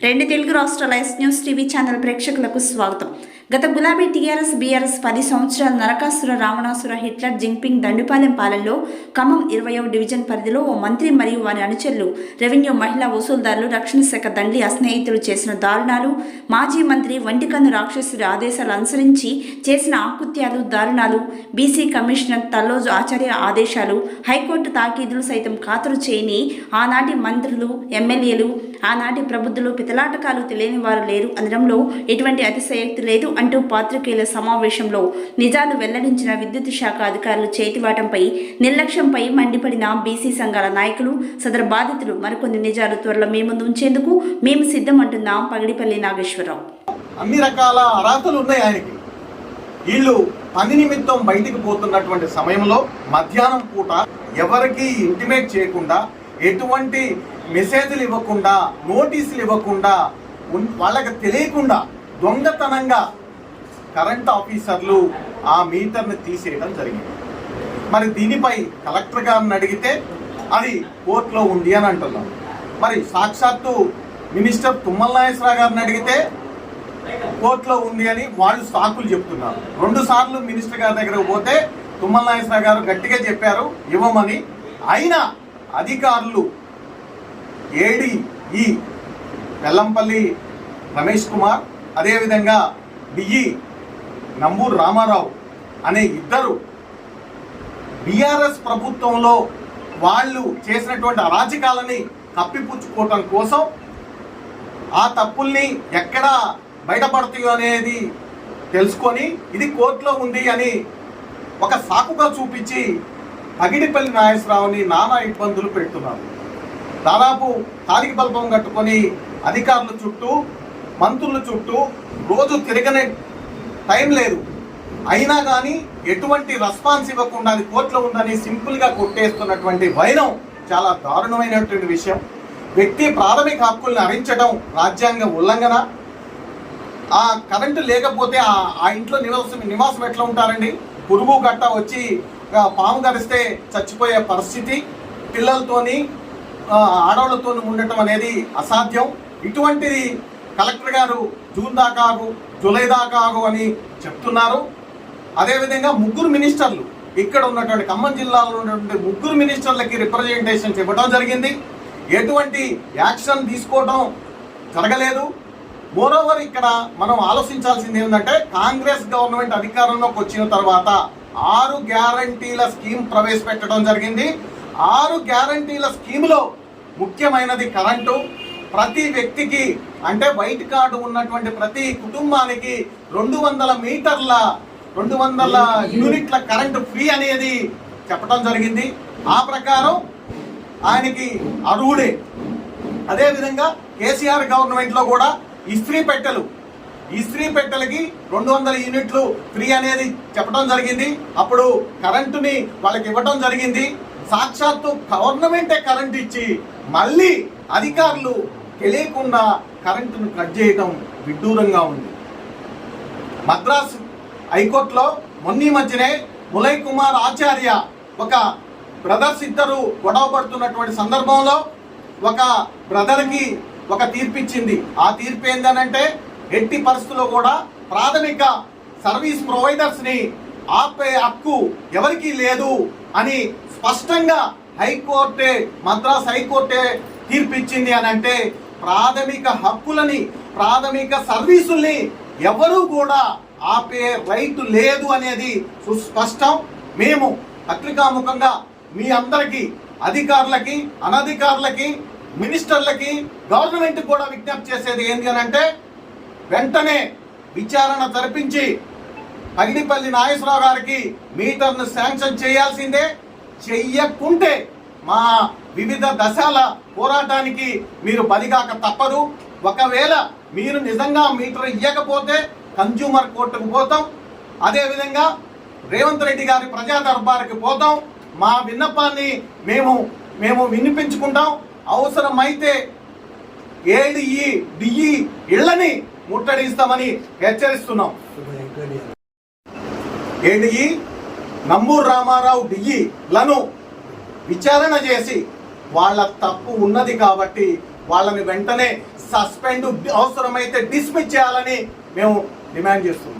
రెండు తెలుగు రాష్ట్రాల news TV channel ప్రేక్షకులకు స్వాగతం. గత గులాబీ టీఆర్ఎస్ బీఆర్ఎస్ 10 సంవత్సరాల నరకాసుర రావణాసుర హిట్లర్ జింగ్పింగ్ దండుపాలెం పాలనలో ఖమ్మం 20వ డివిజన్ పరిధిలో ఓ మంత్రి మరియు వారి అనుచరులు, రెవెన్యూ, మహిళా వసూలుదారులు, రక్షణ శాఖ దండి అస్నేహితులు చేసిన దారుణాలు, మాజీ మంత్రి వంటికన్ను రాక్షసుడి ఆదేశాలు అనుసరించి చేసిన ఆకృత్యాలు, దారుణాలు, బీసీ కమిషనర్ తల్లోజు ఆచార్య ఆదేశాలు, హైకోర్టు తాకీదులు సైతం ఖాతరు చేయని ఆనాటి మంత్రులు, ఎమ్మెల్యేలు, ఆనాటి ప్రబుద్ధులు, పితలాటకాలు తెలియని వారు లేరు అనడంలో ఎటువంటి అతిశయోక్తి లేదు అంటూ పాత్రికేయుల సమావేశంలో నిజాలు వెల్లడించిన విద్యుత్ శాఖ అధికారులు చేతివాటంపై, నిర్లక్ష్యంపై మండిపడిన బీసీ సంఘాల నాయకులు, సదరు బాధితులు మరికొన్ని నిజాలు త్వరలో మీ ముందు ఉంచేందుకు మేము సిద్ధం అంటున్నాం. పగిడిపల్లి నాగేశ్వరరావు. అన్ని రకాల అర్హతలు ఉన్నాయి ఆయనకి. వీళ్ళు పని నిమిత్తం బయటికి పోతున్నటువంటి సమయంలో మధ్యాహ్నం పూట ఎవరికి ఇంటిమేట్ చేయకుండా, ఎటువంటి మెసేజ్లు ఇవ్వకుండా, నోటీసులు ఇవ్వకుండా, వాళ్ళకి తెలియకుండా దొంగతనంగా కరెంట్ ఆఫీసర్లు ఆ మీటర్ని తీసేయడం జరిగింది. మరి దీనిపై కలెక్టర్ గారిని అడిగితే అది కోర్టులో ఉంది అని అంటున్నారు. మరి సాక్షాత్తు మినిస్టర్ తుమ్మల నాగేశ్వరరావు గారిని అడిగితే కోర్టులో ఉంది అని వాళ్ళు సాకులు చెప్తున్నారు. 2 సార్లు మినిస్టర్ గారి దగ్గరకు పోతే తుమ్మల నాగేశ్వరరావు గారు గట్టిగా చెప్పారు ఇవ్వమని. అయినా అధికారులు ఏడీఈ వెల్లంపల్లి రమేష్ కుమార్, అదేవిధంగా డిఈ నంబూరు రామారావు అనే ఇద్దరు బీఆర్ఎస్ ప్రభుత్వంలో వాళ్ళు చేసినటువంటి అరాచకాలని కప్పిపుచ్చుకోవటం కోసం ఆ తప్పుల్ని ఎక్కడ బయటపడతాయో అనేది తెలుసుకొని ఇది కోర్టులో ఉంది అని ఒక సాకుగా చూపించి పగిడిపల్లి నాగేశ్వరరావుని నానా ఇబ్బందులు పెడుతున్నారు. దాదాపు తాలికి బల్బం కట్టుకొని అధికారుల చుట్టూ, మంత్రుల చుట్టూ రోజు తిరగనే టైం లేదు. అయినా కానీ ఎటువంటి రెస్పాన్స్ ఇవ్వకుండా అది కోర్టులో ఉందని సింపుల్గా కొట్టేస్తున్నటువంటి వైనం చాలా దారుణమైనటువంటి విషయం. వ్యక్తి ప్రాథమిక హక్కుల్ని హరించడం రాజ్యాంగ ఉల్లంఘన. ఆ కరెంటు లేకపోతే ఆ ఇంట్లో నివాసం ఎట్లా ఉంటారండి? పురుగు గట్ట వచ్చి పాము గరిస్తే చచ్చిపోయే పరిస్థితి, పిల్లలతోని ఆడవాళ్ళతో ఉండటం అనేది అసాధ్యం. ఇటువంటిది కలెక్టర్ గారు జూన్ దాకా ఆగు, జూలై దాకా ఆగు అని చెప్తున్నారు. అదేవిధంగా 3 మినిస్టర్లు, ఇక్కడ ఉన్నటువంటి ఖమ్మం జిల్లాలో ఉన్నటువంటి 3 మినిస్టర్లకి రిప్రజెంటేషన్ ఇవ్వడం జరిగింది. ఎటువంటి యాక్షన్ తీసుకోవడం జరగలేదు. మోరోవర్ ఇక్కడ మనం ఆలోచించాల్సింది ఏంటంటే, కాంగ్రెస్ గవర్నమెంట్ అధికారంలోకి వచ్చిన తర్వాత 6 గ్యారంటీల స్కీమ్ ప్రవేశపెట్టడం జరిగింది. 6 గ్యారంటీల స్కీమ్లో ముఖ్యమైనది కరెంటు. ప్రతి వ్యక్తికి, అంటే వైట్ కార్డు ఉన్నటువంటి ప్రతి కుటుంబానికి 200 యూనిట్ల కరెంటు ఫ్రీ అనేది చెప్పడం జరిగింది. ఆ ప్రకారం ఆయనకి అర్హుడే. అదేవిధంగా కేసీఆర్ గవర్నమెంట్లో కూడా ఇస్త్రీ పెట్టెలకి 200 యూనిట్లు ఫ్రీ అనేది చెప్పడం జరిగింది. అప్పుడు కరెంటుని వాళ్ళకి ఇవ్వడం జరిగింది. సాక్షాత్తు గవర్నమెంటే కరెంట్ ఇచ్చి మళ్ళీ అధికారులు తెలియకుండా కరెంటును కట్ చేయడం విడ్డూరంగా ఉంది. మద్రాసు హైకోర్టులో మొన్న మధ్యనే ములై కుమార్ ఆచార్య ఒక బ్రదర్స్ ఇద్దరు గొడవ పడుతున్నటువంటి సందర్భంలో ఒక బ్రదర్కి ఒక తీర్పు ఇచ్చింది. ఆ తీర్పు ఏంటనంటే, ఎట్టి పరిస్థితుల్లో కూడా ప్రాథమిక సర్వీస్ ప్రొవైడర్స్ని ఆపే హక్కు ఎవరికీ లేదు అని స్పష్టంగా హైకోర్టే, మద్రాస్ హైకోర్టే తీర్పు ఇచ్చింది. అని అంటే ప్రాథమిక హక్కులని, ప్రాథమిక సర్వీసుల్ని ఎవరూ కూడా ఆపే రైట్ లేదు అనేది సుస్పష్టం. మేము పత్రికాముఖంగా మీ అందరికీ, అధికారులకి, అనధికారులకి, మినిస్టర్లకి, గవర్నమెంట్ కూడా విజ్ఞప్తి చేసేది ఏంటి అని అంటే, వెంటనే విచారణ జరిపించి పగిడిపల్లి నాగేశ్వరరావు గారికి మీటర్ను శాంక్షన్ చేయాల్సిందే. చెయ్యకుంటే మా వివిధ దశల పోరాటానికి మీరు బలిగాక తప్పదు. ఒకవేళ మీరు నిజంగా మీటర్ ఇవ్వకపోతే కన్జ్యూమర్ కోర్టుకు పోతాం. అదేవిధంగా రేవంత్ రెడ్డి గారి ప్రజా దర్బార్కి పోతాం. మా విన్నపాన్ని మేము వినిపించుకుంటాం. అవసరమైతే ఏడీఈ, డిఈ ఇళ్లని ముట్టడిస్తామని హెచ్చరిస్తున్నాం. ఏడీఈ నంబూరు రామారావు, డిఈలను విచారణ చేసి వాళ్ళ తప్పు ఉన్నది కాబట్టి వాళ్ళని వెంటనే సస్పెండ్, అవసరమైతే డిస్మిస్ చేయాలని మేము డిమాండ్ చేస్తున్నాం.